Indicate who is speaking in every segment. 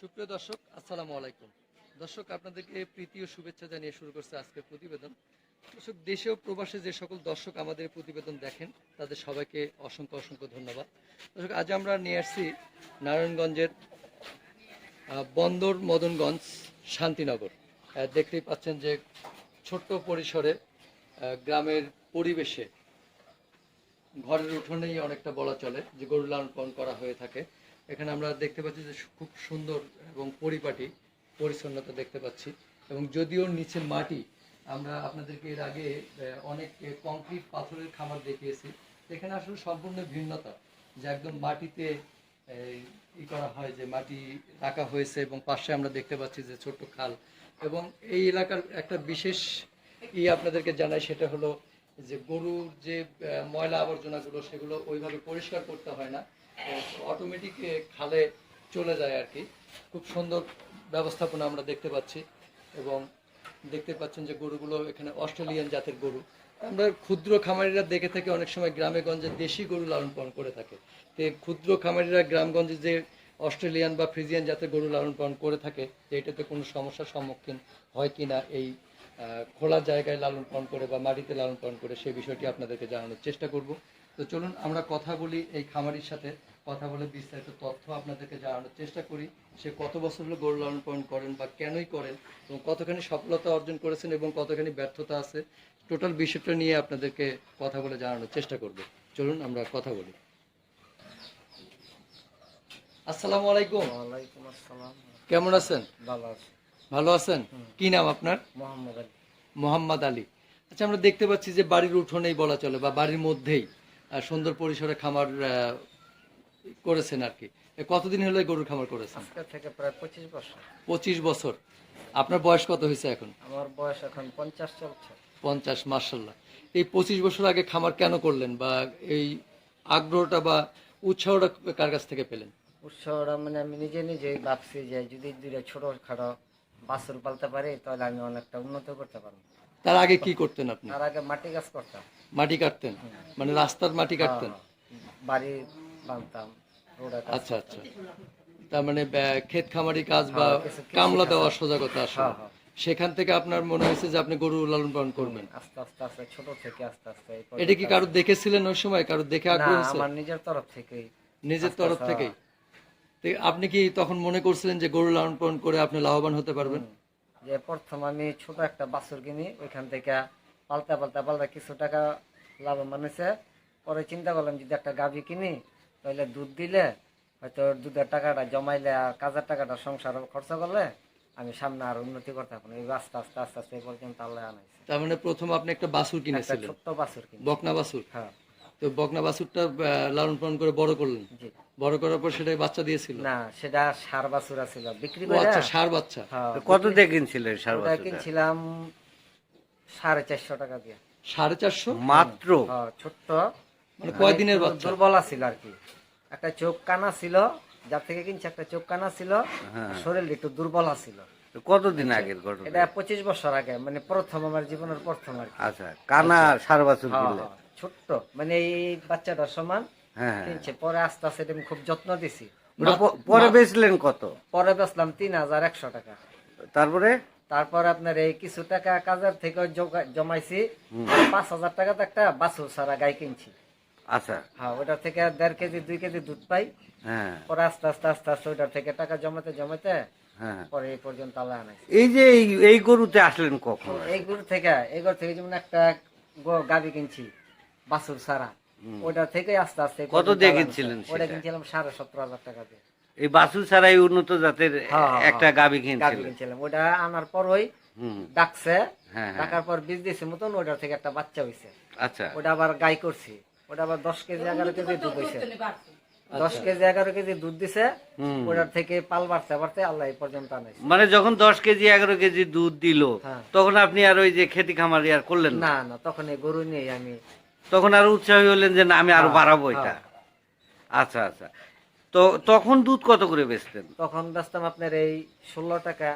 Speaker 1: সুপ্রিয় দর্শক, আসসালামু আলাইকুম। দর্শক, আপনাদেরকে প্রীতি ও শুভেচ্ছা জানিয়ে শুরু করছে আজকের প্রতিবেদন। দর্শক, দেশে ও প্রবাসে যে সকল দর্শক আমাদের প্রতিবেদন দেখেন তাদের সবাইকে অসংখ্য অসংখ্য ধন্যবাদ। দর্শক, আজ আমরা নিয়ে আসছি নারায়ণগঞ্জের বন্দর মদনগঞ্জ শান্তিনগর। দেখতেই পাচ্ছেন যে ছোট্ট পরিসরে গ্রামের পরিবেশে ঘরের উঠোনেই অনেকটা বলা চলে যে গরু লালন পালন করা হয়ে থাকে। এখানে আমরা দেখতে পাচ্ছি যে খুব সুন্দর এবং পরিপাটি পরিচ্ছন্নতা দেখতে পাচ্ছি, এবং যদিও নিচে মাটি, আমরা আপনাদেরকে এর আগে অনেক কংক্রিট পাথরের খামার দেখিয়েছি। এখানে আসলে সম্পূর্ণ ভিন্নতা, যে একদম মাটিতে ই করা হয়, যে মাটি রাখা হয়েছে, এবং পাশে আমরা দেখতে পাচ্ছি যে ছোট্ট খাল। এবং এই এলাকার একটা বিশেষ আপনাদেরকে জানাই, সেটা হলো যে গরুর যে ময়লা আবর্জনাগুলো সেগুলো ওইভাবে পরিষ্কার করতে হয় না, অটোমেটিক খালে চলে যায় আর কি। খুব সুন্দর ব্যবস্থাপনা আমরা দেখতে পাচ্ছি, এবং দেখতে পাচ্ছেন যে গরুগুলো এখানে অস্ট্রেলিয়ান জাতের গরু। আমরা ক্ষুদ্র খামারিরা দেখে থাকি অনেক সময় গ্রামে গঞ্জে দেশি গরু লালন পালন করে থাকে। তো ক্ষুদ্র খামারিরা গ্রামগঞ্জে যে অস্ট্রেলিয়ান বা ফ্রিজিয়ান জাতের গরু লালন পালন করে থাকে, যে এটাতে কোনো সমস্যার সম্মুখীন হয় কিনা এই খোলা জায়গায় লালন পালন করে বা মাটিতে লালন পালন করে, সেই বিষয়টি আপনাদেরকে জানানোর চেষ্টা করব। তো চলুন আমরা কথা বলি এই খামারির সাথে, কথা বলে বিস্তারিত তথ্য আপনাদেরকে জানানোর চেষ্টা করি। সে কত বছর হলো গরু লালন পালন করেন বা কেনই করেন, এবং কতখানি সফলতা অর্জন করেছেন এবং কতখানি ব্যর্থতা আছে, টোটাল বিষয়টা নিয়ে আপনাদেরকে কথা বলে জানানোর চেষ্টা করব। চলুন আমরা কথা বলি। আসসালামু আলাইকুম।
Speaker 2: ওয়ালাইকুম আসসালাম।
Speaker 1: কেমন আছেন?
Speaker 2: ভালো আছি।
Speaker 1: ভালো আছেন? কি নাম আপনার?
Speaker 2: মোহাম্মদ আলী।
Speaker 1: মোহাম্মদ আলী। আচ্ছা, আমরা দেখতে পাচ্ছি যে বাড়ির উঠোনেই বলা চলে বা বাড়ির মধ্যেই সুন্দর পরিসরে খামার করেছেন আর কি। কতদিন হলো গরুর খামার করেছেন?
Speaker 2: আজকে থেকে প্রায় 25 বছর।
Speaker 1: 25 বছর। আপনার বয়স কত হয়েছে এখন?
Speaker 2: আমার বয়স এখন 50 চলছে।
Speaker 1: 50, মাশাআল্লাহ। এই 25 বছর আগে খামার কেন করলেন, বা এই আগ্রহটা বা উৎসাহটা কার কাছ থেকে পেলেন?
Speaker 2: উৎসাহটা মানে আমি নিজেই ভাবছি যে যদি দুইটা ছোটখাটো বাছুর পালতে পারি তাহলে আমি অনেকটা উন্নত করতে পারবো।
Speaker 1: তার আগে কি করতেন আপনি?
Speaker 2: তার আগে মাটি কাজ করতাম।
Speaker 1: মাটি কাটতেন? মানে রাস্তার মাটি কাটতেন?
Speaker 2: বাড়ি বানতাম, রোডে কাজ
Speaker 1: আচ্ছা আচ্ছা।
Speaker 2: করতাম।
Speaker 1: তার মানে ক্ষেত খামারি কাজ বা
Speaker 2: কিছু কৃষি
Speaker 1: কামলা
Speaker 2: কাজ।
Speaker 1: দেওয়া সোজা কথা আসলে।
Speaker 2: হ্যাঁ, হ্যাঁ।
Speaker 1: সেখান থেকে আপনার মনে হয়েছে যে আপনি গরু লালন পালন করবেন।
Speaker 2: আস্তে আস্তে আস্তে ছোট থেকে আস্তে আস্তে এই
Speaker 1: এটা কি
Speaker 2: পর্যন্ত
Speaker 1: কারো দেখেছিলেন ওই সময়, কারো দেখে
Speaker 2: না,
Speaker 1: আগ্রহ হয়েছে?
Speaker 2: আমার নিজের তরফ থেকেই।
Speaker 1: নিজের
Speaker 2: আস্তে
Speaker 1: তরফ
Speaker 2: আস্তে
Speaker 1: থেকেই? তো আপনি কি তখন মনে করছিলেন যে গরু লালন পালন করে আপনি লাভবান হতে পারবেন?
Speaker 2: যে প্রথম আমি ছোট একটা বাছুর কিনি, ওইখান থেকে পালতে পালতে পালতে কিছু টাকা লাভবান হয়েছে। পরে চিন্তা করলাম যদি একটা গাভী কিনি তাহলে দুধ দিলে হয়তো দুধের টাকাটা জমাইলে আর কাজের টাকাটা সংসার খরচা করলে আমি সামনে আর উন্নতি করতে পারবো। এই আস্তে আস্তে আস্তে আস্তে এই পর্যন্ত আল্লাহ আনাইছে।
Speaker 1: তার মানে প্রথম আপনি একটা বাছুর
Speaker 2: একটা
Speaker 1: কিনেছিলেন,
Speaker 2: ছোট্ট বাছুর কিনি।
Speaker 1: বকনা বাছুর।
Speaker 2: হ্যাঁ,
Speaker 1: তো বকনা বাছুরটা লালন পালন করে বড় করলেন।
Speaker 2: জি।
Speaker 1: বড় করার পর সেটাই বাচ্চা দিয়েছিল?
Speaker 2: না, সেটা ষাঁড় বাছুর ছিল বিক্রি
Speaker 1: ও
Speaker 2: করে।
Speaker 1: আচ্ছা, ষাঁড় বাচ্চা।
Speaker 2: হ্যাঁ,
Speaker 3: কত দিয়ে কিনছিলেন সার
Speaker 2: ওটা
Speaker 3: বাছুরটা?
Speaker 2: কিনছিলাম 450 টাকা দিয়ে।
Speaker 1: 450?
Speaker 3: মাত্র?
Speaker 2: হ্যাঁ, ছোট্ট।
Speaker 1: মানে কয়দিনের
Speaker 2: একটু
Speaker 1: বাচ্চা?
Speaker 2: দুর্বল ছিল আর কি। একটা চোখ কানা ছিল, যার থেকে কিনছে একটা চোখ কানা ছিল, শরীর একটু দুর্বল ছিল।
Speaker 3: কতদিন আগের ঘটনা?
Speaker 2: এটা 25 বছর আগে, মানে প্রথম আমার জীবনের প্রথম আর কি।
Speaker 3: আচ্ছা, কানা সার বাছুর
Speaker 2: হ্যাঁ,
Speaker 3: কিনলেন?
Speaker 2: হ্যাঁ, ছোট্ট, মানে এই বাচ্চাটার সমান
Speaker 3: হ্যাঁ।
Speaker 2: কিনছে। পরে আস্তে আস্তে এটা আমি খুব যত্ন দিছি।
Speaker 3: ওটা পরে বেচলেন কত?
Speaker 2: পরে বেচলাম 3100 টাকা।
Speaker 3: তারপরে?
Speaker 2: তারপর আপনার এই কিছু টাকা কাজের থেকে জমাইছি, 5000 টাকাতে একটা বাছুর সারা গাই কিনছি।
Speaker 3: আচ্ছা।
Speaker 2: হ্যাঁ, ওটা থেকে 1.5 কেজি 2 কেজি দুধ পাই।
Speaker 3: হ্যাঁ
Speaker 2: পরে আস্তে আস্তে আস্তে আস্তে ওইটার থেকে টাকা জমাতে জমাতে
Speaker 3: হ্যাঁ।
Speaker 2: পরে এই পর্যন্ত আল্লাহ আনাইছে।
Speaker 3: এই যে এই গরুতে আসলেন কখন?
Speaker 2: এই গরু থেকে যেমন একটা গাভি কিনছি বাছুর সারা, ওইটা থেকে আস্তে আস্তে এই
Speaker 3: কত
Speaker 2: পর্যন্ত
Speaker 3: দিয়ে
Speaker 2: আল্লাহ
Speaker 3: কিনছিলেন
Speaker 2: আনাইছে। ওটা
Speaker 3: সেটা?
Speaker 2: কিনছিলাম 17,500 টাকা দিয়ে।
Speaker 3: এই বাছুর ছাড়াই উন্নত জাতের
Speaker 2: হ্যাঁ,
Speaker 3: একটা গাবি
Speaker 2: গাভি
Speaker 3: কিনছিলেন?
Speaker 2: কিনছিলাম। ওটা আনার পরই
Speaker 3: হুম।
Speaker 2: ডাকছে,
Speaker 3: হ্যাঁ,
Speaker 2: ডাকার পর বীজ দিয়েছে মতন ওটার থেকে একটা বাচ্চা হয়েছে।
Speaker 3: আচ্ছা।
Speaker 2: ওটা আবার গাই করছি, ওটা আবার 10 কেজি 11 কেজি দুধ হয়েছে। 10 কেজি 11 কেজি দুধ দিছে, ওটার থেকে পাল বাড়তে বাড়তে আল্লাহ এই পর্যন্ত আনাইছে।
Speaker 3: মানে যখন 10 কেজি 11 কেজি দুধ দিল,
Speaker 2: হ্যাঁ।
Speaker 3: তখন আপনি আর ওই যে খেতি খামারি আর করলেন না?
Speaker 2: না না, তখন এই গরু নিয়ে আমি
Speaker 3: তখন আর উৎসাহী হলেন যে না আমি আরো
Speaker 2: হ্যাঁ,
Speaker 3: বাড়াবো এটা?
Speaker 2: হ্যাঁ।
Speaker 3: আচ্ছা আচ্ছা। তো তখন দুধ কত করে বেচতেন?
Speaker 2: তখন বেচতাম আপনার এই 16 টাকা।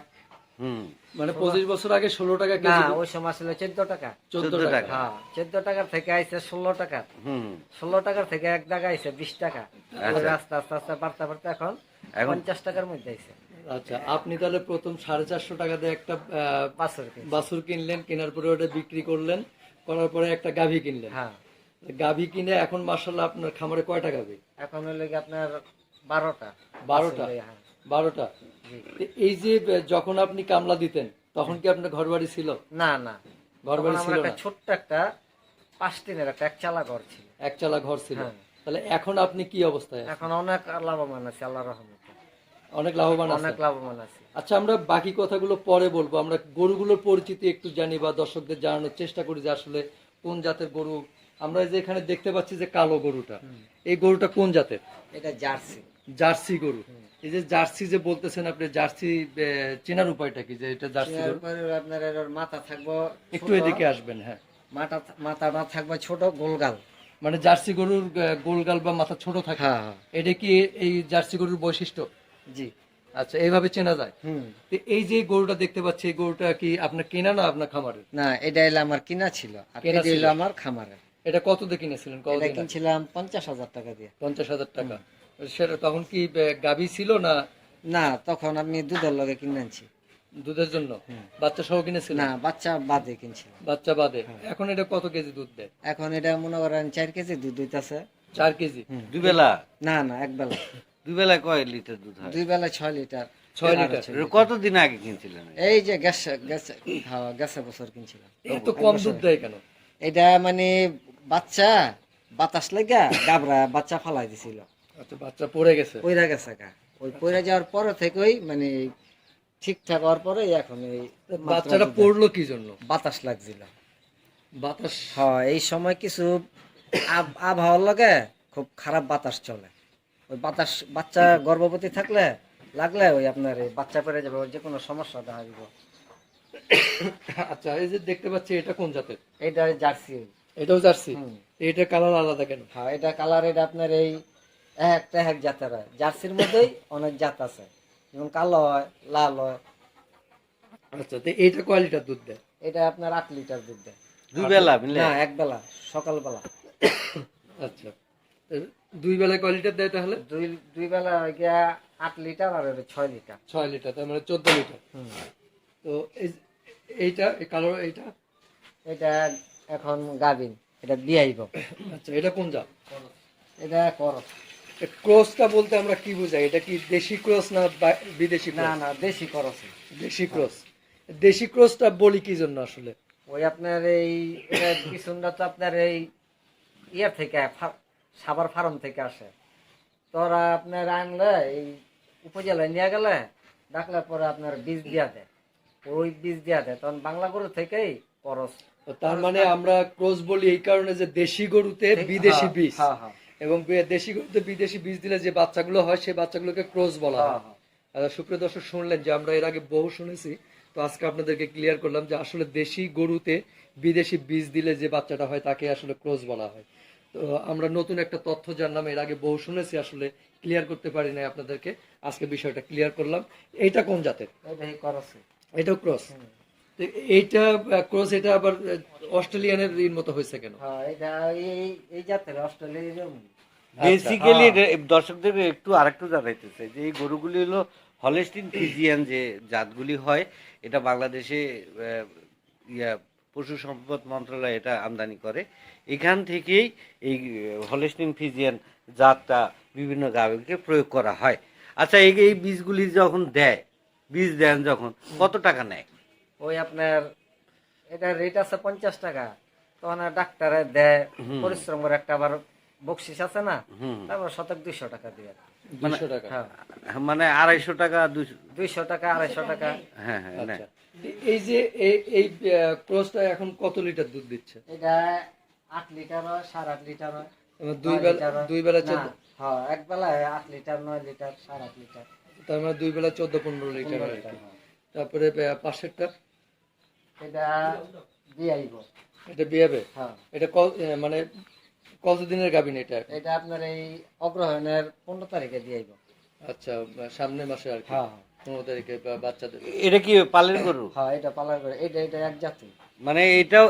Speaker 3: হুম।
Speaker 1: মানে 25 বছর আগে 16 টাকা
Speaker 2: না,
Speaker 1: কেজি?
Speaker 2: ওই সময় ছিল 14 টাকা।
Speaker 1: 14 টাকা?
Speaker 2: হ্যাঁ, 14 টাকার থেকে আইছে 16 টাকা।
Speaker 3: হুম।
Speaker 2: 16 টাকার থেকে এক টাকা আইছে 20 টাকা।
Speaker 3: আচ্ছা।
Speaker 2: আস্তে আস্তে আস্তে বাড়তে বাড়তে এখন 50 টাকার মধ্যে আইছে।
Speaker 1: আচ্ছা, আপনি তাহলে প্রথম 450 টাকা দিয়ে একটা
Speaker 2: বাছুর কিনছি।
Speaker 1: বাছুর কিনলেন, কেনার পরে ওটা বিক্রি করলেন, করার পরে একটা গাভী কিনলেন।
Speaker 2: হ্যাঁ,
Speaker 1: গাভী কিনে এখন মাশাআল্লাহ আপনার খামারে কয়টা গাভী?
Speaker 2: এখন হলো কি আপনার 12টা।
Speaker 1: 12টা।
Speaker 2: হ্যাঁ,
Speaker 1: 12টা।
Speaker 2: জি।
Speaker 1: এই যে যখন আপনি কামলা দিতেন তখন কি আপনার ঘর বাড়ি ছিল?
Speaker 2: না না,
Speaker 1: ঘর
Speaker 2: তখন
Speaker 1: বাড়ি
Speaker 2: আমার
Speaker 1: ছিল
Speaker 2: একটা
Speaker 1: না,
Speaker 2: ছোট্ট একটা 5 টিনের একটা একচালা ঘর ছিল।
Speaker 1: একচালা ঘর ছিল।
Speaker 2: হ্যাঁ।
Speaker 1: তাহলে এখন আপনি কি অবস্থায় আছেন?
Speaker 2: এখন অনেক লাভবান আছে আল্লাহর রহমতে,
Speaker 1: অনেক লাভবান আছেন।
Speaker 2: অনেক লাভবান আছে।
Speaker 1: আচ্ছা, আমরা বাকি কথাগুলো পরে বলবো, আমরা গরুগুলোর পরিচিতি একটু জানি বা দর্শকদের জানানোর চেষ্টা করি যে আসলে কোন জাতের গরু। আমরা যে এখানে দেখতে পাচ্ছি যে কালো গরুটা, এই গরুটা কোন জাতের?
Speaker 2: এটা জার্সি।
Speaker 1: জার্সি গরু। এই যে জার্সি যে বলতেছেন আপনি, জার্সি চেনার উপায়টা কি যে এটা জার্সি গরু?
Speaker 2: এরপরে আপনার এর মাথা থাকবো
Speaker 1: একটু
Speaker 2: ছোট,
Speaker 1: এদিকে আসবেন। হ্যাঁ,
Speaker 2: মাথাটা থাকবে ছোট গোলগাল।
Speaker 1: মানে জার্সি গরুর গোলগাল বা মাথা ছোট থাকে।
Speaker 2: হ্যাঁ হ্যাঁ,
Speaker 1: এটা কি এই জার্সি গরুর বৈশিষ্ট্য?
Speaker 2: জি।
Speaker 1: আচ্ছা, এইভাবে চেনা যায়।
Speaker 2: হুম।
Speaker 1: তো এই যে গরুটা দেখতে পাচ্ছি, এই গরুটা কি আপনার কেনা না আপনার খামারের?
Speaker 2: না, এটা হলো আমার কিনা ছিল, আর
Speaker 1: কেনা
Speaker 2: এটা
Speaker 1: ছিল।
Speaker 2: হলো আমার খামারের।
Speaker 1: এটা কত দিয়ে কিনেছিলেন?
Speaker 2: এটা
Speaker 1: কতদিন আগে?
Speaker 2: কিনছিলাম 50,000 টাকা দিয়ে।
Speaker 1: 50,000 টাকা। সেটা তখন কি গাভী ছিল না
Speaker 2: না, তখন আমি দুধের লগে কিনে আনছি।
Speaker 1: দুধের জন্য? বাচ্চা সহ কিনেছিলেন?
Speaker 2: না, বাচ্চা বাদে কিনছিলাম।
Speaker 1: বাচ্চা বাদে। এখন এটা কত কেজি দুধ দেয়?
Speaker 2: এখন এটা মনে করেন 4 কেজি দুধ হইতাছে।
Speaker 1: 4 কেজি।
Speaker 3: দুই বেলা?
Speaker 2: না না, এক বেলা।
Speaker 3: দুই বেলায় কয় লিটার দুধ হয়?
Speaker 2: 2 বেলা 6 লিটার।
Speaker 1: 6 লিটার।
Speaker 3: এটা কতদিন আগে কিনছিলেন?
Speaker 2: এই যে গেছে গেছে, হ্যাঁ গেছে বছর কিনছিলাম।
Speaker 1: এত কম দুধ দেয় কেন?
Speaker 2: এটা মানে বাচ্চা বাতাস লাগা গাবরা বাচ্চা ফালাই দিছিল,
Speaker 1: আচ্ছা, বাচ্চা পড়ে গেছে।
Speaker 2: পইরা গেছে গা। ওই পইরা যাওয়ার পরে থেকেই মানে ঠিকঠাক হওয়ার পরে এখন এই মাত্রা
Speaker 1: বাচ্চাটা
Speaker 2: দুধ
Speaker 1: পড়লো কি জন্য?
Speaker 2: বাতাস লাগছিল।
Speaker 1: বাতাস।
Speaker 2: হ্যাঁ, এই সময় কিছু আবহাওয়ার লগে খুব খারাপ বাতাস চলে। ওই বাতাস বাচ্চা গর্ভবতী থাকলে লাগলে ওই আপনার এই বাচ্চা পেরে যাবে, ওর যে কোনো সমস্যা দেখা দিব।
Speaker 1: আচ্ছা, এই যে দেখতে পাচ্ছি, এটা কোন জাতের?
Speaker 2: এটা জার্সি।
Speaker 1: এটাও জার্সি।
Speaker 2: হুম।
Speaker 1: এটা কালার আলাদা কেন?
Speaker 2: হ্যাঁ, এটা কালার, এটা আপনার এই একটা এক জাতের হয়। জার্সির মধ্যেই অনেক জাত আছে, যেমন কালো হয়, লাল হয়।
Speaker 1: আচ্ছা, তো এইটা কয় লিটার দুধ দেয়?
Speaker 2: এটা আপনার 8 লিটার দুধ দেয়।
Speaker 3: দুই বেলা মিলে?
Speaker 2: না, এক বেলা, সকালবেলা।
Speaker 1: আচ্ছা, তো দুই বেলায় কয় লিটার দেয় তাহলে?
Speaker 2: দুই বেলা হয়ে গিয়া 8 লিটার আর এটা 6 লিটার।
Speaker 1: 6 লিটার, তার মানে 14 লিটার। তো এইটা এই কালো এইটা?
Speaker 2: এটা এখন গাভিন, এটা বিয়াইব।
Speaker 1: আচ্ছা, এটা কোন জাত?
Speaker 2: এটা করস।
Speaker 1: ক্রসটা বলতে আমরা কি বুঝাই? এটা কি দেশি ক্রস না বিদেশি
Speaker 2: না
Speaker 1: ক্রস?
Speaker 2: না, দেশি করস।
Speaker 1: দেশি ক্রস। দেশি ক্রসটা বলি কি জন্য আসলে?
Speaker 2: ওই আপনার এই এটা বিচুনটা তো আপনার এই ইয়ার থেকে সাভার ফার্ম থেকে আসে। তোরা আপনার আনলে এই উপজেলায় নিয়ে গেলে ডাকলে পরে আপনার বীজ দিয়া দেয়, ওই বীজ দিয়া দেয়, তখন বাংলা গরু থেকেই করস।
Speaker 1: তো তার মানে আমরা ক্রস বলি এই কারণে যে দেশি গরুতে বিদেশি বীজ,
Speaker 2: হ্যাঁ হ্যাঁ
Speaker 1: এবং দেশি গরুতে বিদেশি বীজ দিলে যে বাচ্চাগুলো হয় সেই বাচ্চাগুলোকে ক্রস বলা হয়। সুপ্রিয় দর্শক, শুনলেন যে আমরা এর আগে বহু শুনেছি, তো আজকে আপনাদেরকে ক্লিয়ার করলাম যে আসলে দেশি গরুতে বিদেশি বীজ দিলে যে বাচ্চাটা হয় তাকে আসলে ক্রস বলা হয়। তো আমরা নতুন একটা তথ্য জানলাম, এর আগে বহু শুনেছি, আসলে ক্লিয়ার করতে পারি নাই আপনাদেরকে, আজকে বিষয়টা ক্লিয়ার করলাম। এইটা কোন জাতের?
Speaker 2: এটাই করস।
Speaker 1: এটাও ক্রস। তো এইটা ক্রস, এটা আবার অস্ট্রেলিয়ানের মতো হয়েছে কেন?
Speaker 2: হ্যাঁ, এটা এই এই জাতের অস্ট্রেলিয়ার।
Speaker 3: বেসিক্যালি দর্শকদের একটু আরেকটু জানাইতেছে যে এই গরুগুলি হলো হলস্টিন ফ্রিজিয়ান যে জাতগুলি হয়, এটা বাংলাদেশে পশু সম্পদ মন্ত্রণালয় এটা আমদানি করে। এখান থেকেই এই হলস্টিন ফ্রিজিয়ান জাতটা বিভিন্ন গাভীকে প্রয়োগ করা হয়। আচ্ছা, এই বীজগুলি যখন দেয়, বীজ দেন যখন, কত টাকা নেয়?
Speaker 2: ওই আপনার এটা রেট আছে 50 টাকা, তখন ডাক্তারে দেয়, পরিশ্রম করে একটা আবার বকশিস আছে না, তারপর শতক 200 টাকা দিয়ে।
Speaker 1: 200 টাকা?
Speaker 2: হ্যাঁ,
Speaker 3: মানে 250 টাকা,
Speaker 2: 200 টাকা, 250 টাকা।
Speaker 3: হ্যাঁ হ্যাঁ নেয়।
Speaker 1: আচ্ছা, এই যে এই ক্রসটা এখন কত লিটার দুধ দিচ্ছে?
Speaker 2: এটা 8 লিটার হয়, 8.5 লিটার হয়।
Speaker 1: আমার
Speaker 2: 9
Speaker 1: দুই বেলা
Speaker 2: না,
Speaker 1: 14,
Speaker 2: হ্যাঁ এক বেলায় 8 লিটার, 9 লিটার, 8.5 লিটার।
Speaker 1: তার মানে দুই বেলা 14-15 লিটার
Speaker 2: 15
Speaker 1: আর
Speaker 2: লিটার,
Speaker 1: কি।
Speaker 2: হ্যাঁ।
Speaker 1: তারপরে পাশেরটা?
Speaker 2: এটা বিয়াইব।
Speaker 1: এটা বিয়াবে?
Speaker 2: হ্যাঁ,
Speaker 1: এটা মানে কতদিনের গাভিন এটা?
Speaker 2: এটা আপনার এই অগ্রহায়ণের 15 তারিখে দিয়াইব।
Speaker 1: আচ্ছা, সামনের মাসে আর কি,
Speaker 2: হ্যাঁ
Speaker 1: 15 তারিখে বাচ্চাদের।
Speaker 3: এটা কি পালের গরু?
Speaker 2: হ্যাঁ, এটা পালার করে, এটা এটা এক জাতি।
Speaker 3: মানে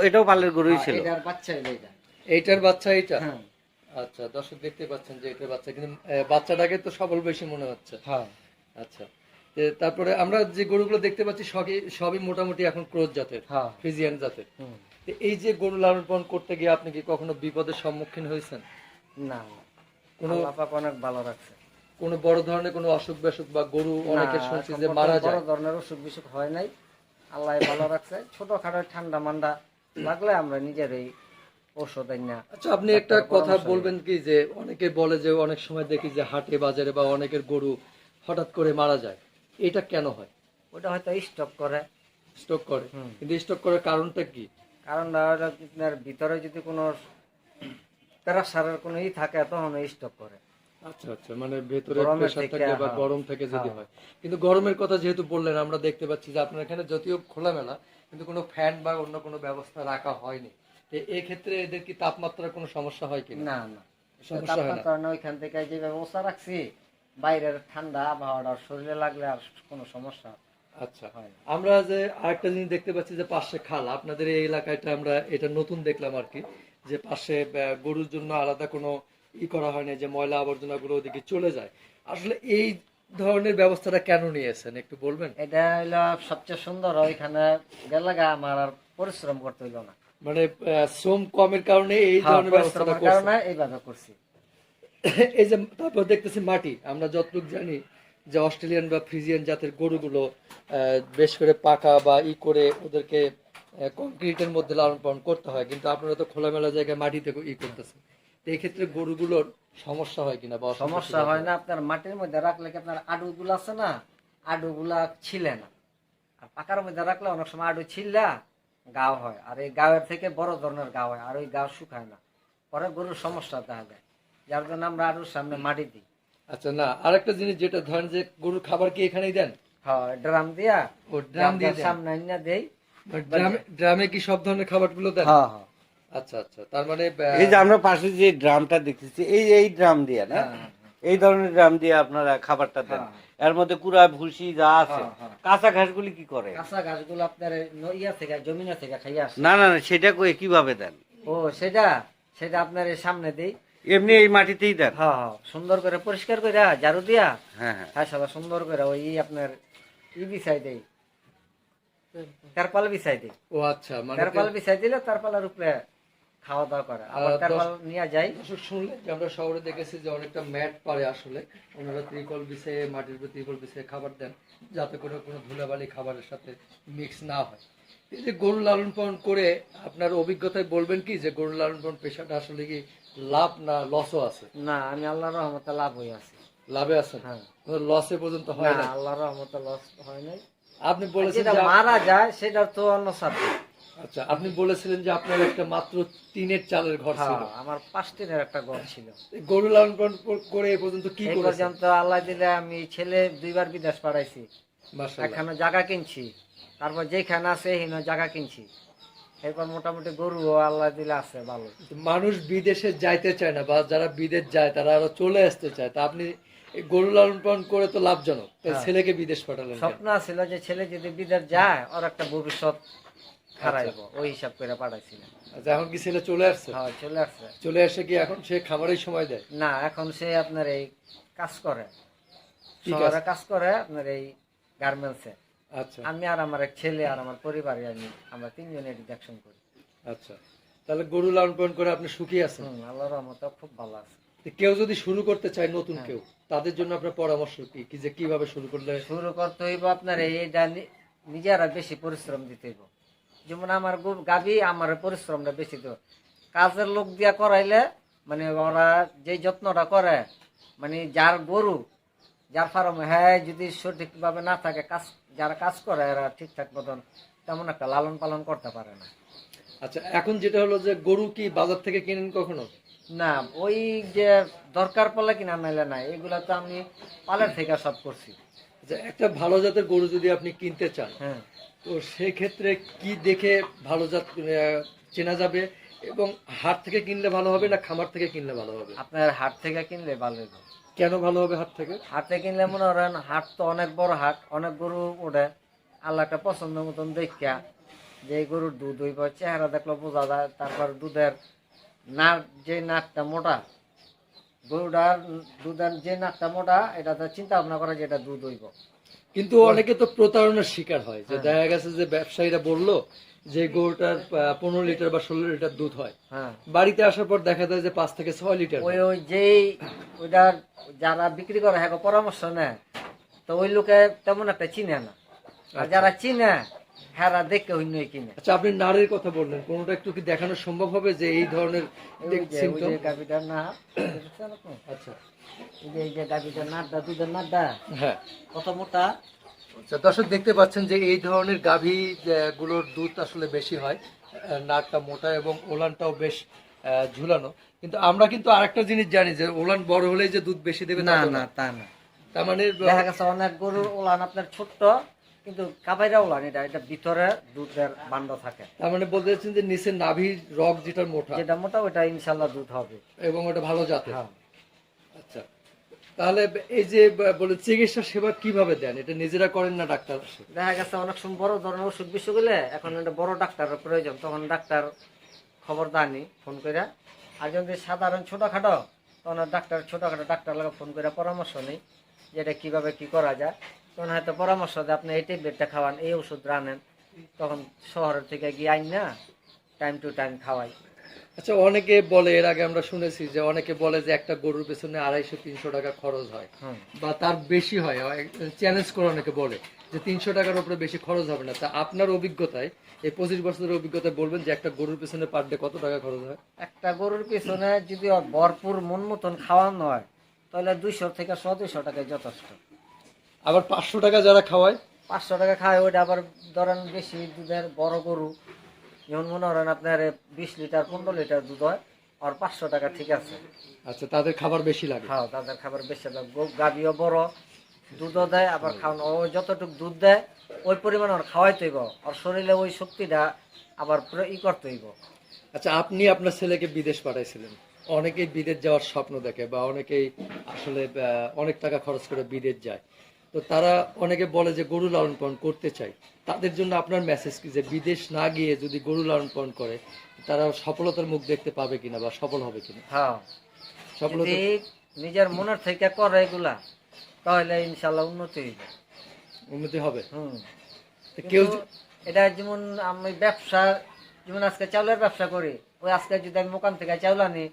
Speaker 3: এটাও পালের গরুই ছিল?
Speaker 2: এটার বাচ্চা হইলো এটা।
Speaker 1: এইটার বাচ্চা এইটা?
Speaker 2: হ্যাঁ
Speaker 1: আচ্ছা, দর্শক দেখতে পাচ্ছেন যে এটার বাচ্চা, কিন্তু বাচ্চাটাকে তো সবল বেশি মনে হচ্ছে।
Speaker 2: হ্যাঁ।
Speaker 1: আচ্ছা, তারপরে আমরা যে গরুগুলো দেখতে পাচ্ছি সবই মোটামুটি এখন ক্রোজ জাতের,
Speaker 2: হ্যাঁ।
Speaker 1: ফ্রিজিয়ান জাতের।
Speaker 2: হুম।
Speaker 1: তো এই যে গরু লালন পালন করতে গিয়ে আপনি কি কখনো বিপদের সম্মুখীন হয়েছেন?
Speaker 2: না না,
Speaker 1: কোনো
Speaker 2: আল্লাহ পাক অনেক ভালো রাখছে।
Speaker 1: কোনো বড় ধরনের কোনো অসুখ বিসুখ বা গরু অনেকের
Speaker 2: না,
Speaker 1: শুনছি
Speaker 2: এখন
Speaker 1: যে
Speaker 2: পর্যন্ত
Speaker 1: মারা
Speaker 2: বড়
Speaker 1: যায়?
Speaker 2: ধরনের অসুখ বিসুখ হয় নাই, আল্লাহ ভালো রাখছে। ছোটখাটো ঠান্ডা মান্ডা লাগলে আমরা নিজেরই ঔষধ না।
Speaker 1: আচ্ছা, আপনি একটা কথা বলবেন কি, যে অনেকে বলে যে অনেক সময় দেখি যে হাটে বাজারে বা অনেকের গরু হঠাৎ করে মারা যায়, এটা কেন হয়?
Speaker 2: ওটা হয়তো স্টক করে।
Speaker 1: স্ট্রোক করে,
Speaker 2: হুম।
Speaker 1: কিন্তু স্ট্রোক করার কারণটা কি?
Speaker 2: কারণ আপনার ভিতরে যদি কোনো প্রেসারের কোনো থাকে তখন স্টক করে।
Speaker 1: আচ্ছা আচ্ছা, মানে ভেতরে
Speaker 2: গরমের
Speaker 1: প্রেসার
Speaker 2: থেকে,
Speaker 1: থাকে বা
Speaker 2: হ্যাঁ।
Speaker 1: গরম থেকে যদি
Speaker 2: হ্যাঁ।
Speaker 1: হয়। কিন্তু গরমের কথা যেহেতু বললেন, আমরা দেখতে পাচ্ছি যে আপনার এখানে যদিও খোলামেলা, কিন্তু কোনো ফ্যান বা অন্য কোনো ব্যবস্থা রাখা হয়নি। তো এই ক্ষেত্রে এদের কি তাপমাত্রার কোনো সমস্যা হয় কিনা?
Speaker 2: না না,
Speaker 1: সমস্যা হয় না।
Speaker 2: তাপমাত্রা ওইখান থেকে যে ব্যবস্থা রাখছি, বাইরের ঠান্ডা আবহাওয়াটা শরীরে লাগলে আর কোনো সমস্যা
Speaker 1: আচ্ছা,
Speaker 2: হয় না।
Speaker 1: আমরা যে আরেকটা জিনিস দেখতে পাচ্ছি যে পাশে খাল, আপনাদের এই এলাকাটা আমরা এটা নতুন দেখলাম আর কি, যে পাশে গরুর জন্য আলাদা কোনো করা হয় না, যে ময়লা আবর্জনা গুলো ওদিকে চলে যায়। আসলে এই ধরনের ব্যবস্থাটা কেন নিয়েছেন একটু বলবেন?
Speaker 2: এটা হইলো সবচেয়ে সুন্দর। ওইখানে গেলে আমার আর পরিশ্রম করতে হইলো না।
Speaker 1: মানে শ্রম কমের কারণে এই
Speaker 2: হ্যাঁ,
Speaker 1: ধরনের ব্যবস্থাটা
Speaker 2: পরিশ্রমের
Speaker 1: করছেন।
Speaker 2: কারণে এইভাবে করছি।
Speaker 1: এই যে তারপর দেখতেছি মাটি, আমরা যতটুকু জানি যে অস্ট্রেলিয়ান বা ফ্রিজিয়ান জাতের গরুগুলো বেশ করে পাকা বা করে ওদেরকে কংক্রিটের মধ্যে লালন পালন করতে হয়, কিন্তু আপনারা তো খোলামেলা জায়গায় মাটিতে করতেছেন। তো এই ক্ষেত্রে গরুগুলোর সমস্যা হয় কিনা বা অসুখ
Speaker 2: সমস্যা
Speaker 1: বিসুখ
Speaker 2: হয় না। আপনার মাটির মধ্যে রাখলে কি আপনার আডুগুলো আছে না, আডুগুলা ছিলে না। আর পাকার মধ্যে রাখলে অনেক সময় আডু ছিললা গাও হয়, আর এই গাওয়ের থেকে বড় ধরনের গাও হয়, আর ওই গাও শুকায় না, পরে গরুর সমস্যা দেখা যায়। যার জন্য আমরা আডুর সামনে মাটি দিই।
Speaker 1: আচ্ছা, না আরেকটা জিনিস যেটা ধরেন যে গরুর খাবার কি এখানেই দেন?
Speaker 2: হ্যাঁ, ড্রাম দিয়া,
Speaker 1: ও ড্রাম দিয়ে দেন?
Speaker 2: সামনে আইনা দেই।
Speaker 1: ড্রামে কি সব ধরনের খাবারগুলো দেন?
Speaker 2: হ্যাঁ হ্যাঁ
Speaker 1: আচ্ছা আচ্ছা, তার মানে
Speaker 3: এই যে আমরা পাশে যে ড্রামটা দেখতেছি, এই ড্রাম দিয়ে না,
Speaker 2: হ্যাঁ,
Speaker 3: এই ধরনের ড্রাম দিয়ে আপনারা খাবারটা দেন।
Speaker 2: হ্যাঁ।
Speaker 3: এর মধ্যে কুড়া ভুসি যা আছে,
Speaker 2: হ্যাঁ, হ্যাঁ।
Speaker 3: কাঁচা ঘাসগুলি কি করে?
Speaker 2: কাঁচা গাছগুলো আপনার ইয়া থেকে, জমিনা থেকে খাইয়া আসে।
Speaker 3: না না না, সেটা কই কিভাবে দেন?
Speaker 2: ও সেটা সেটা আপনার এই সামনে দেই।
Speaker 3: এমনি এই মাটিতেই দেন?
Speaker 2: হ্যাঁ হ্যাঁ, সুন্দর করে পরিষ্কার করে ঝাড়ু দিয়া,
Speaker 3: হ্যাঁ হ্যাঁ।
Speaker 2: হ্যাঁ সবাই সুন্দর করে ওই আপনার বিছাই দেই, তারপাল বিছাই দেই।
Speaker 1: ও আচ্ছা, মানে
Speaker 2: তারপাল বিছাই দিলে তারপালের উপরে খাওয়া দাওয়া করে, আবার তারপাল নিয়ে যাই।
Speaker 1: দর্শক শুনলেন যে আমরা শহরে দেখেছি যে অনেকটা ম্যাট পারে, আসলে ওনারা ত্রিপল বিছিয়ে, মাটির উপর ত্রিপল বিছিয়ে খাবার দেন, যাতে করে কোনো ধুলাবালি খাবারের সাথে মিক্স না হয়। এই যে গরু লালন পালন করে আপনার অভিজ্ঞতায় বলবেন কি, যে গরু লালন পালন পেশাটা আসলে কি লাভ না লসও আছে?
Speaker 2: না, আমি আল্লাহর রহমতে লাভ হয়ে আছি।
Speaker 1: লাভে আছেন?
Speaker 2: হ্যাঁ।
Speaker 1: লসে পর্যন্ত
Speaker 2: না,
Speaker 1: হয় না?
Speaker 2: আল্লাহর রহমতে লস হয় নাই।
Speaker 1: আপনি বলেছেন
Speaker 2: যেটা
Speaker 1: যে
Speaker 2: মারা যায় সেটা তো অন্য সাবজেক্ট।
Speaker 1: আচ্ছা, আপনি বলেছিলেন যে আপনার একটা মাত্র টিনের চালের ঘর ছিল।
Speaker 2: হ্যাঁ, আমার 5 টিনের একটা ঘর ছিল।
Speaker 1: এই গরু লালন পালন করে এ পর্যন্ত কি
Speaker 2: এই
Speaker 1: করেছেন?
Speaker 2: পর্যন্ত আল্লাহ দিলে আমি ছেলে 2বার বিদেশ পাঠাইছি,
Speaker 1: মাশাআল্লাহ।
Speaker 2: এখানে জায়গা কিনছি, তারপর যেখানে আছে এখানে জায়গা কিনছি, এরপর মোটামুটি গরু আল্লাহ দিলে আছে ভালো।
Speaker 1: মানুষ বিদেশে যাইতে চায় না, বা যারা বিদেশ যায় তারা আরো চলে আসতে চায়, তা আপনি এই গরু লালন পালন করে তো লাভজনক, তাই
Speaker 2: হ্যাঁ।
Speaker 1: ছেলেকে বিদেশ পাঠালেন কেন?
Speaker 2: স্বপ্ন ছিল যে ছেলে যদি বিদেশ যায় ওর একটা ভবিষ্যৎ খারাইব, ওই হিসাব করে পাঠাইছিলাম।
Speaker 1: আচ্ছা, এখন কি ছেলে চলে আসছে?
Speaker 2: হ্যাঁ, চলে আসছে।
Speaker 1: চলে আসে কি এখন সে খামারেই সময় দেয়?
Speaker 2: না, এখন সে আপনার এই কাজ করে,
Speaker 1: কি কাজ?
Speaker 2: শহরে কাজ করে আপনার এই গার্মেন্টসে।
Speaker 1: আচ্ছা
Speaker 2: আমি আর আমার এক ছেলে আর আমার পরিবারে আমরা 3 জনে ডিডাকশন করি।
Speaker 1: আচ্ছা, তাহলে গরু লালন পালন করে আপনি সুখী আছেন?
Speaker 2: আল্লাহর রহমতে খুব ভালো আছে।
Speaker 1: তো কেউ যদি শুরু করতে চায়, নতুন
Speaker 2: হ্যাঁ।
Speaker 1: কেউ, তাদের জন্য আপনার পরামর্শ কি, কি যে কিভাবে শুরু করলে?
Speaker 2: শুরু করতে হইব আপনার এইটা নিজেরা বেশি পরিশ্রম দিতে হইব। যেমন আমার গাবি, আমার পরিশ্রমটা বেশি তো, কাজের লোক দিয়া করাইলে মানে ওরা যে যত্নটা করে, মানে যার গরু, যার ফার্ম, হ্যাঁ যদি সঠিকভাবে না থাকে, কাজ যারা কাজ করে এরা ঠিকঠাক মতন তেমন একটা লালন পালন করতে পারে না।
Speaker 1: আচ্ছা, এখন যেটা হলো যে গরু কি বাজার থেকে কিনেন কখনো?
Speaker 2: না, ওই যে দরকার পড়লে কিনা নাইলে না, এগুলা তো আমি পালের থেকে সব করছি।
Speaker 1: আচ্ছা, একটা ভালো জাতের গরু যদি আপনি কিনতে চান,
Speaker 2: হ্যাঁ,
Speaker 1: তো সেক্ষেত্রে কি দেখে ভালো জাত চেনা যাবে, এবং হাট থেকে কিনলে ভালো হবে না খামার থেকে কিনলে ভালো হবে?
Speaker 2: আপনার হাট থেকে কিনলে ভালো হইব।
Speaker 1: কেন ভালো হবে হাট থেকে?
Speaker 2: হাটে কিনলে মনে করেন হাট তো অনেক বড় হাট, অনেক গরু ওঠে, আল্লাহ একটা পছন্দ মতন দেখা যে এই গরুর দুধ হইব, চেহারা দেখলে বোঝা যায়। তারপর দুধের নাক, যে নাকটা মোটা, গরুটার দুধের যে নাকটা মোটা, এটা তো চিন্তা ভাবনা করা যে এটা দুধ হইব।
Speaker 1: কিন্তু অনেকে তো প্রতারণার শিকার হয়, যে দেখা গেছে যে ব্যবসায়ীরা বললো যে গরুটার 15 লিটার বা 16 লিটার দুধ হয়,
Speaker 2: হ্যাঁ,
Speaker 1: বাড়িতে আসার পর দেখা যায় যে 5 থেকে 6 লিটার
Speaker 2: ওই
Speaker 1: হয়।
Speaker 2: ওই যেই ওইটার যারা বিক্রি করে হ্যাঁ পরামর্শ নেয়, তো ওই লোকে তেমন একটা চিনে না, আর যারা চিনে হ্যাঁ দেখে অন্য কিনে।
Speaker 1: আচ্ছা, আপনি নাড়ের কথা বললেন, কোনটা একটু কি দেখানো সম্ভব হবে যে এই ধরনের
Speaker 2: ওই যে
Speaker 1: সিমটম?
Speaker 2: গাভিটার না, বুঝছেন আপনি?
Speaker 1: আচ্ছা,
Speaker 2: এই যে গাভিটার নাড়টা, দুধের নাড়টা
Speaker 1: হ্যাঁ।
Speaker 2: কত মোটা।
Speaker 1: আচ্ছা, দর্শক দেখতে পাচ্ছেন যে এই ধরনের গাভী গুলোর দুধ আসলে বেশি হয়, নাকটা মোটা এবং ওলানটাও বেশ ঝুলানো। কিন্তু আমরা কিন্তু আরেকটা জিনিস জানি যে ওলান বড় হলেই যে দুধ বেশি দেবে তা
Speaker 2: না
Speaker 1: তো
Speaker 2: না,
Speaker 1: না।
Speaker 2: তা না।
Speaker 1: তার মানে
Speaker 2: দেখা গেছে অনেক গরুর ওলান আপনার ছোট্ট, কিন্তু কাবাইরা ওলান, এটা এটা ভিতরে দুধের বান্ড থাকে।
Speaker 1: তার মানে বলতে চাচ্ছেন যে নিচের নাভির রগ যেটা মোটা
Speaker 2: যেটা মোটা ওটা ইনশাল্লাহ দুধ হবে।
Speaker 1: এবং ওটা ভালো জাতের।
Speaker 2: হ্যাঁ,
Speaker 1: আচ্ছা, তাহলে এই যে বলে চিকিৎসা সেবা কিভাবে দেন, এটা নিজেরা করেন না ডাক্তার আসে?
Speaker 2: দেখা গেছে অনেক সময় বড় ধরনের অসুখ বিসুখ হলে এখন একটা বড় ডাক্তারের প্রয়োজন, তখন ডাক্তার খবর দানি ফোন করে। আর যদি সাধারণ ছোটখাটো, তখন ডাক্তার ছোটখাটো ডাক্তার লাগে ফোন করে পরামর্শ নেই যে এটা কিভাবে কি করা যায়। তখন হয়তো পরামর্শ দেয় আপনি এই ট্যাবলেটটা খাওয়ান, এই ওষুধ রানেন, তখন শহরের থেকে গিয়ে আইন না টাইম টু টাইম খাওয়াই।
Speaker 1: আচ্ছা, অনেকে বলে, এর আগে আমরা শুনেছি যে অনেকে বলে যে একটা গরুর পেছনে 250-300 টাকা খরচ হয়
Speaker 2: হুম।
Speaker 1: বা তার বেশি হয়। চ্যালেঞ্জ করে অনেকে বলে যে 300 টাকার উপরে বেশি খরচ হবে না। তা আপনার অভিজ্ঞতায়, এই 25 বছরের অভিজ্ঞতায় বলবেন যে একটা গরুর পেছনে পার ডে কত টাকা খরচ হয়?
Speaker 2: একটা গরুর পিছনে যদি ওর ভরপুর মন মতন খাওয়ানো হয়, তাহলে 200 থেকে 100-200 টাকায় যথেষ্ট।
Speaker 1: আবার 500 টাকা যারা খাওয়ায়,
Speaker 2: 500 টাকা খায়, ওইটা আবার ধরেন বেশি দুধের বড় গরু, যেমন মনে করেন আপনার 20 লিটার 15 লিটার দুধ হয়, আর 500 টাকা ঠিক আছে।
Speaker 1: আচ্ছা, তাদের খাবার বেশি লাগে।
Speaker 2: খাও, তাদের খাবার বেশি দেয়, গাভিও বড়, দুধও দেয়, আবার খাওয়ানো ও যতটুকু দুধ দেয় ওই পরিমাণ ওর খাওয়াইতে হইব, ওর শরীরে ওই শক্তিটা আবার পুরো করতে হইব।
Speaker 1: আচ্ছা, আপনি আপনার ছেলেকে বিদেশ পাঠাইছিলেন, অনেকেই বিদেশ যাওয়ার স্বপ্ন দেখে বা অনেকেই আসলে অনেক টাকা খরচ করে বিদেশ যায়। তো তারা অনেকে বলে যে গরু লালন পালন করতে চায়, তাদের জন্য আপনার মেসেজ কি যে বিদেশ না গিয়ে যদি গরু লালন পালন করে তারা সফলতার মুখ দেখতে পাবে কিনা বা সফল হবে কিনা?
Speaker 2: হ্যাঁ,
Speaker 1: সফলতা
Speaker 2: যদি নিজের মনের থেকে করে এগুলা, তাহলে ইনশাল্লাহ উন্নতি হইব।
Speaker 1: উন্নতি হবে।
Speaker 2: হুম।
Speaker 1: তো কেউ
Speaker 2: কিন্তু এটা যেমন আমি ব্যবসা, যেমন আজকে চাউলের ব্যবসা করি, ওই আজকে যদি আমি মোকাম থেকে চাউল আনি,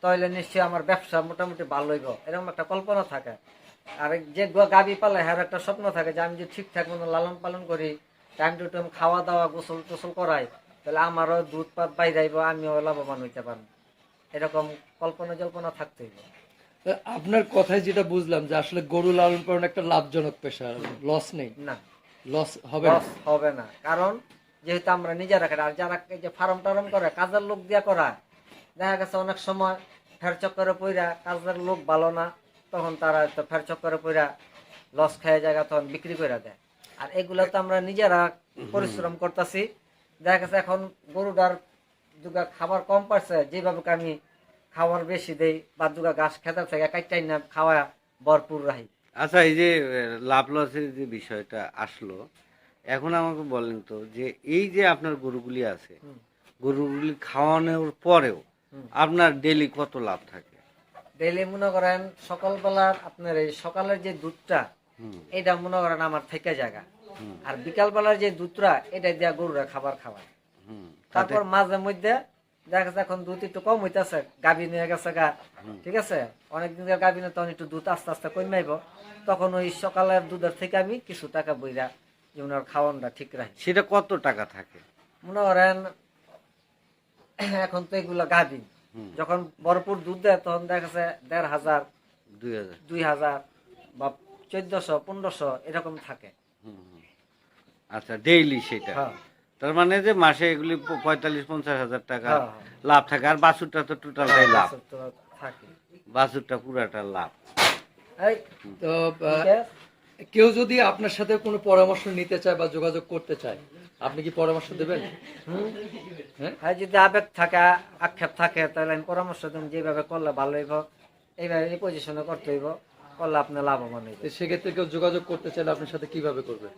Speaker 2: তাহলে নিশ্চয়ই আমার ব্যবসা মোটামুটি ভালো হইব, এরকম একটা কল্পনা থাকে। আর যে গাভী পালে হ্যাঁ একটা স্বপ্ন থাকে যে আমি যদি ঠিকঠাক মতো লালন পালন করি, টাইম টু টাইম খাওয়া দাওয়া গোসল টোসল করাই, তাহলে আমারও দুধ পাত বাইরাইব, আমিও লাভবান হইতে পারবো, এরকম কল্পনা জল্পনা থাকতে হইব।
Speaker 1: আপনার কথায় যেটা বুঝলাম যে আসলে গরু লালন পালন একটা লাভজনক পেশা, লস নেই,
Speaker 2: না,
Speaker 1: লস হবে না।
Speaker 2: লস হবে না, কারণ যেহেতু আমরা নিজেরা খাই। আর যারা এই যে ফার্ম টার্ম করে কাজের লোক দিয়া করা, দেখা গেছে অনেক সময় ফের চক্করে পইরা কাজের লোক ভালো না, তখন তারা তো ফের চক্করে পইরা লস খেয়ে জায়গা তখন বিক্রি করে দেয়। আর এগুলো তো আমরা নিজেরা পরিশ্রম করতেছি। দেখা গেছে এখন গরুটার দুগা খাবার কম পাচ্ছে, যেভাবে আমি খাবার বেশি দেই বা দুগা ঘাস খেতে থেকে কাইটাই না খাওয়া ভরপুর রাখি।
Speaker 3: আচ্ছা, এই যে লাভ লসের যে বিষয়টা আসলো, এখন আমাকে বলেন তো যে এই যে আপনার গরুগুলি আছে,
Speaker 2: হুম।
Speaker 3: গরুগুলি খাওয়ানোর পরেও
Speaker 2: হুম।
Speaker 3: আপনার ডেইলি কত লাভ থাকে?
Speaker 2: ডেইলি মনে করেন সকালবেলার আপনার এই সকালের যে দুধটা,
Speaker 3: হুম।
Speaker 2: এটা মনে করেন আমার থেকে জায়গা।
Speaker 3: হুম।
Speaker 2: আর বিকালবেলার যে দুধটা, এটা দিয়া গরুরা খাবার খাওয়ায়।
Speaker 3: হুম।
Speaker 2: তারপর মাঝে মধ্যে দেখা যাচ্ছে এখন দুধ একটু কম হইতেছে, গাভী নিয়ে গেছে গা, ঠিক আছে, অনেকদিন গাভী নিয়ে তখন একটু দুধ আস্তে আস্তে কমাইব, তখন ওই সকালের দুধের থেকে আমি কিছু টাকা বইরা যেমন ওর খাওয়ানটা ঠিক রাখি।
Speaker 3: সেটা কত টাকা থাকে?
Speaker 2: মনে করেন এখন তো এগুলো গাভী
Speaker 3: হুম।
Speaker 2: যখন ভরপুর দুধ দেয়, তখন দেখা যাচ্ছে 1500,
Speaker 3: 2000।
Speaker 2: 2000 বা 1400-1500 এরকম থাকে।
Speaker 3: হুম, হুম। আচ্ছা, ডেইলি সেটা,
Speaker 2: হ্যাঁ,
Speaker 3: তার মানে যে মাসে এগুলি 45-50 হাজার টাকা
Speaker 2: হ্যাঁ,
Speaker 3: লাভ থাকে। আর বাছুরটা তো টোটালটাই লাভ,
Speaker 2: বাছুর তো থাকে।
Speaker 3: বাছুরটা পুরাটা লাভ।
Speaker 2: এই,
Speaker 1: তো
Speaker 2: ঠিক আছে?
Speaker 1: কেউ যদি আপনার সাথে কোনো পরামর্শ নিতে চায় বা যোগাযোগ করতে চায়, আপনি কি পরামর্শ দেবেন?
Speaker 2: হুম।
Speaker 1: হ্যাঁ,
Speaker 2: আর যদি আবেগ থাকে, আক্ষেপ থাকে, তাহলে আমি পরামর্শ দিন যেভাবে করলে ভালো হইব, এইভাবে এই পজিশনে করতে হইব, করলে আপনি লাভবান হইব।
Speaker 1: তো সেক্ষেত্রে কেউ যোগাযোগ করতে চাইলে আপনার সাথে কিভাবে করবে?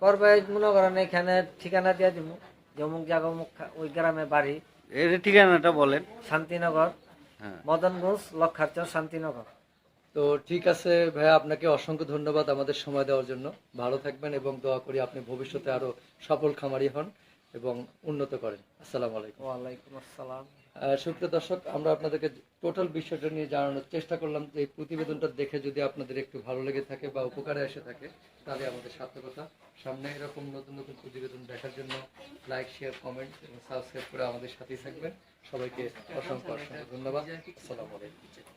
Speaker 2: করবে মনে করেন এখানে ঠিকানা দিয়ে দিব, যে অমুক জায়গা অমুক ওই গ্রামে বাড়ি,
Speaker 3: এর ঠিকানাটা বলেন।
Speaker 2: শান্তিনগর,
Speaker 3: হ্যাঁ।
Speaker 2: মদনগঞ্জ লক্ষারচর শান্তিনগর।
Speaker 1: তো ঠিক আছে ভাইয়া, আপনাকে অসংখ্য ধন্যবাদ আমাদের সময় দেওয়ার জন্য। ভালো থাকবেন এবং দোয়া করি আপনি ভবিষ্যতে আরো সফল খামারি হন এবং উন্নত করেন। আসসালামু আলাইকুম।
Speaker 2: ওয়ালাইকুম আসসালাম।
Speaker 1: সুপ্রিয় দর্শক, আমরা আপনাদেরকে টোটাল বিষয়টা নিয়ে জানানোর চেষ্টা করলাম। যে এই প্রতিবেদনটা দেখে যদি আপনাদের একটু ভালো লেগে থাকে বা উপকারে এসে থাকে, তাহলে আমাদের সার্থকতা। সামনে এরকম নতুন নতুন প্রতিবেদন দেখার জন্য লাইক, শেয়ার, কমেন্ট এবং সাবস্ক্রাইব করে আমাদের সাথেই থাকবেন। সবাইকে অসংখ্য অসংখ্য ধন্যবাদ। আসসালামু আলাইকুম।